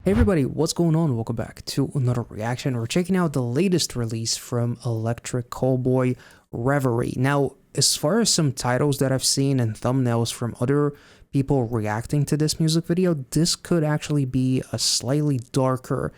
Hey everybody, what's going on? Welcome back to another reaction. We're checking out the latest release from Callboy, REVERY. Now, as far as some titles that I've seen and thumbnails from other people reacting to this music video, this could actually be a slightly darker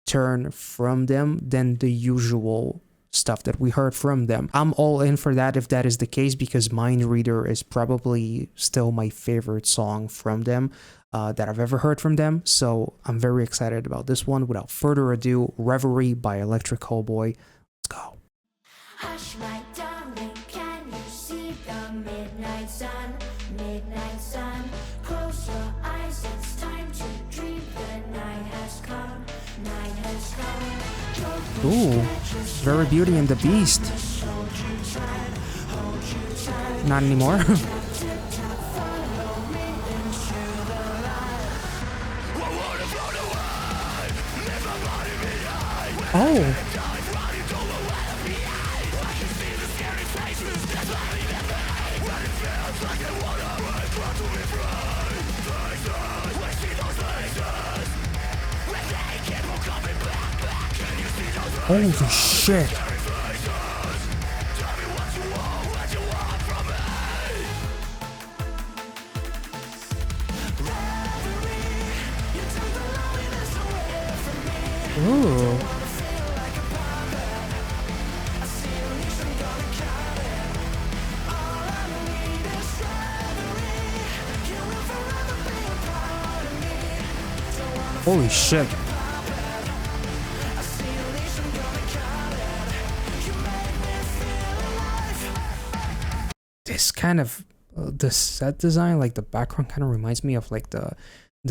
turn from them than the usual stuff that we heard from them. I'm all in for that if that is the case, because Mind Reader is probably still my favorite song from them that I've ever heard from them. So I'm very excited about this one. Without further ado, Reverie by Callboy. Let's go. Hush, my darling, can you see the midnight sun? Midnight sun, close your eyes, it's time to dream. The night has come, night has come. Ooh, very Beauty and the Beast. Not anymore. Oh. Holy shit. Ooh. Holy shit. This kind of the set design, like the background, kind of reminds me of like the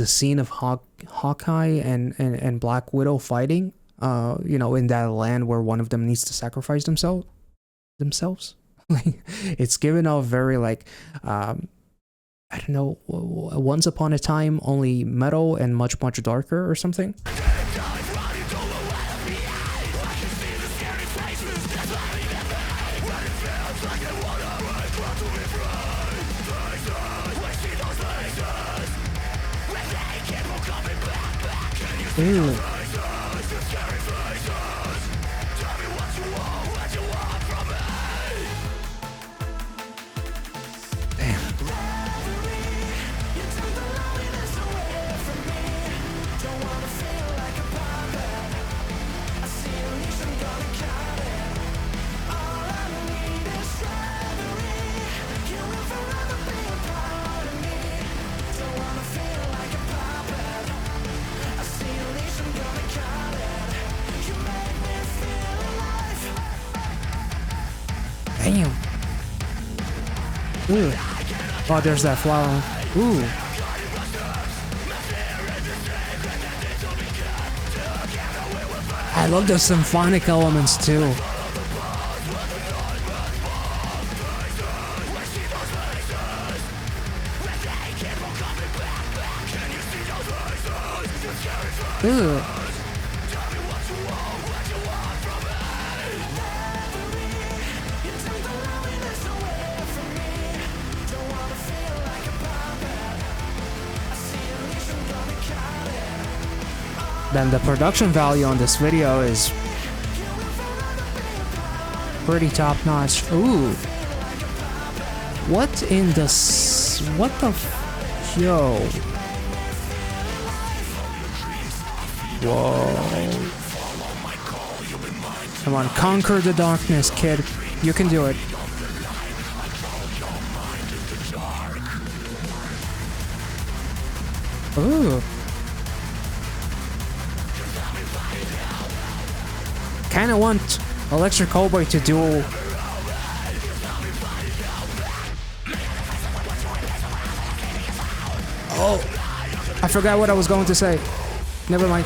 scene of Hawkeye and Black Widow fighting, you know, in that land where one of them needs to sacrifice themselves. Like, it's given off very like I don't know, Once Upon a Time, only metal and much darker or something. Ew. Damn. Ooh. Oh, there's that flower. Ooh. I love the symphonic elements too. Ooh. Then the production value on this video is pretty top notch. Ooh. What in the what the yo? Whoa. Come on, conquer the darkness, kid. You can do it. Ooh. Kinda want Callboy to do oh, I forgot what I was going to say. Never mind.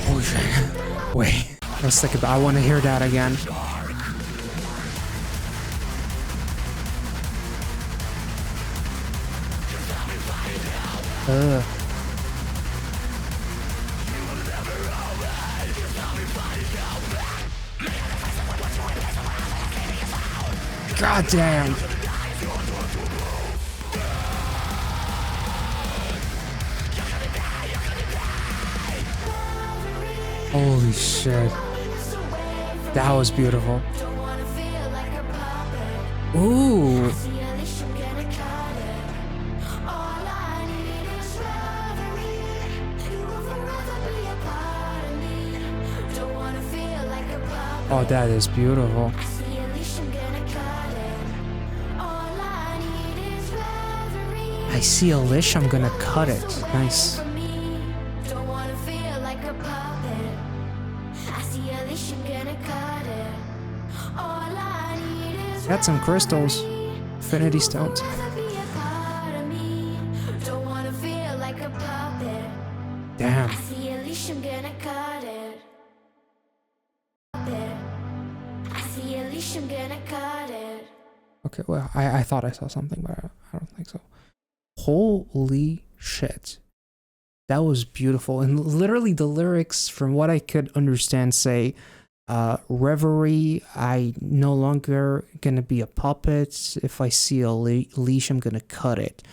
Oh shit. Wait, let's think about I want to hear that again. God damn. Holy shit. That was beautiful. Ooh. Oh, that is beautiful. I see a leash, I'm gonna cut it. Nice. Got some crystals. Infinity stones. Damn. Okay, well, I thought I saw something, but I don't think so. Holy shit. That was beautiful. And literally the lyrics, from what I could understand, say, Reverie, I no longer gonna be a puppet. If I see a leash, I'm gonna cut it.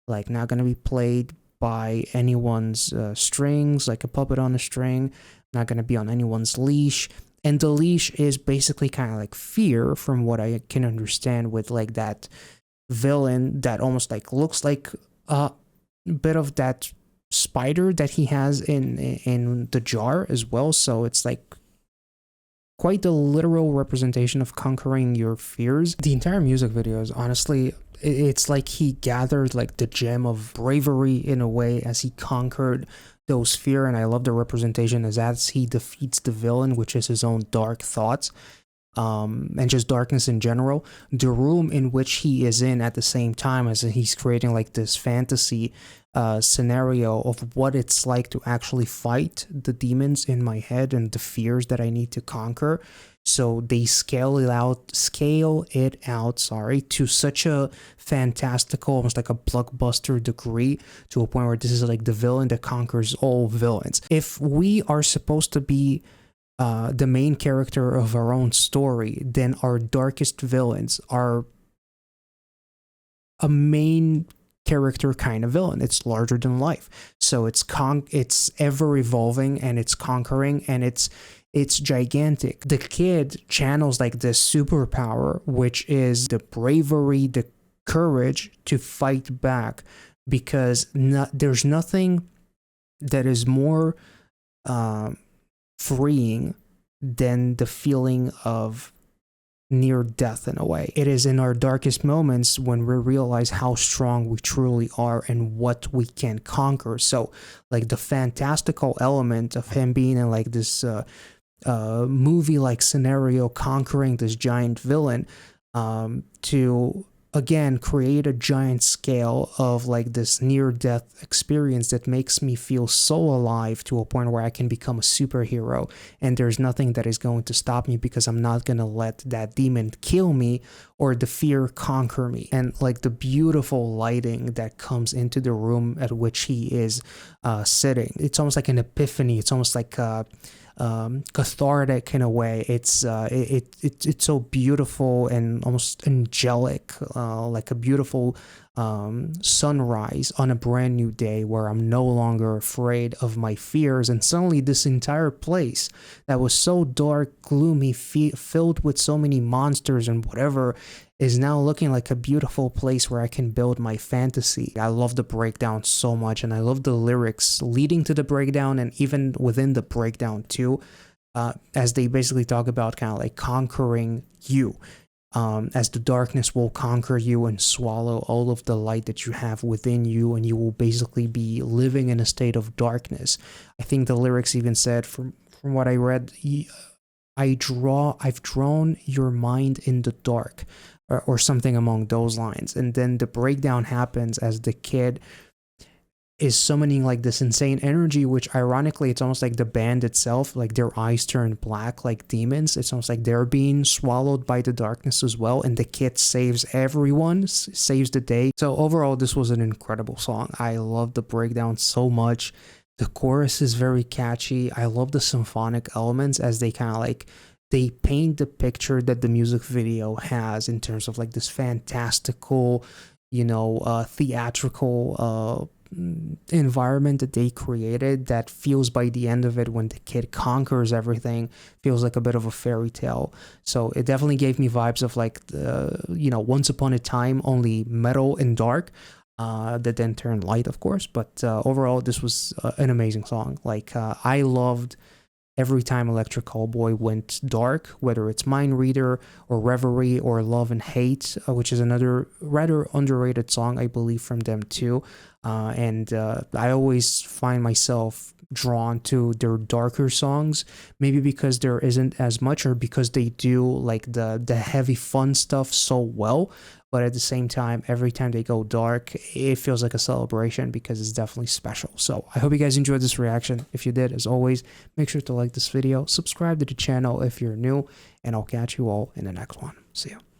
Like, not gonna be played by anyone's strings, like a puppet on a string. Not gonna be on anyone's leash. And the leash is basically kind of like fear, from what I can understand, with like that villain that almost like looks like a bit of that spider that he has in the jar as well. So it's like quite the literal representation of conquering your fears. The entire music video is honestly, it's like he gathered like the gem of bravery in a way as he conquered those fear. And I love the representation as he defeats the villain, which is his own dark thoughts, and just darkness in general. The room in which he is in at the same time, as he's creating like this fantasy scenario of what it's like to actually fight the demons in my head and the fears that I need to conquer. So they scale it out, sorry, to such a fantastical, almost like a blockbuster degree, to a point where this is like the villain that conquers all villains. If we are supposed to be the main character of our own story, then our darkest villains are a main character kind of villain. It's larger than life. So it's ever evolving, and it's conquering, and it's gigantic. The kid channels like this superpower, which is the bravery, the courage to fight back, because there's nothing that is more freeing than the feeling of near death. In a way, it is in our darkest moments when we realize how strong we truly are and what we can conquer. So like the fantastical element of him being in like this movie like scenario, conquering this giant villain, to again create a giant scale of like this near death experience that makes me feel so alive, to a point where I can become a superhero, and there's nothing that is going to stop me, because I'm not gonna let that demon kill me or the fear conquer me. And like the beautiful lighting that comes into the room at which he is sitting, it's almost like an epiphany. It's almost like cathartic in a way. It's so beautiful and almost angelic, like a beautiful sunrise on a brand new day, where I'm no longer afraid of my fears. And suddenly this entire place that was so dark, gloomy, filled with so many monsters and whatever, is now looking like a beautiful place where I can build my fantasy. I love the breakdown so much, and I love the lyrics leading to the breakdown, and even within the breakdown too, as they basically talk about kind of like conquering you, as the darkness will conquer you and swallow all of the light that you have within you, and you will basically be living in a state of darkness. I think the lyrics even said, from what I read, I've drawn your mind in the dark, or something along those lines. And then the breakdown happens as the kid is summoning like this insane energy, which ironically, it's almost like the band itself, like their eyes turn black like demons. It's almost like they're being swallowed by the darkness as well. And the kid saves everyone, saves the day. So overall, this was an incredible song. I love the breakdown so much. The chorus is very catchy. I love the symphonic elements, as they kind of like, they paint the picture that the music video has, in terms of like this fantastical, theatrical environment that they created that feels by the end of it, when the kid conquers everything, feels like a bit of a fairy tale. So it definitely gave me vibes of like the, Once Upon a Time, only metal and dark. That then turned light, of course. But overall, this was an amazing song. Like, I loved every time Electric Callboy went dark, whether it's Mind Reader or Reverie or Love and Hate, which is another rather underrated song, I believe, from them too. And I always find myself drawn to their darker songs, maybe because there isn't as much, or because they do like the heavy fun stuff so well. But at the same time, every time they go dark, it feels like a celebration, because it's definitely special. So I hope you guys enjoyed this reaction. If you did, as always, make sure to like this video, subscribe to the channel if you're new, and I'll catch you all in the next one. See ya.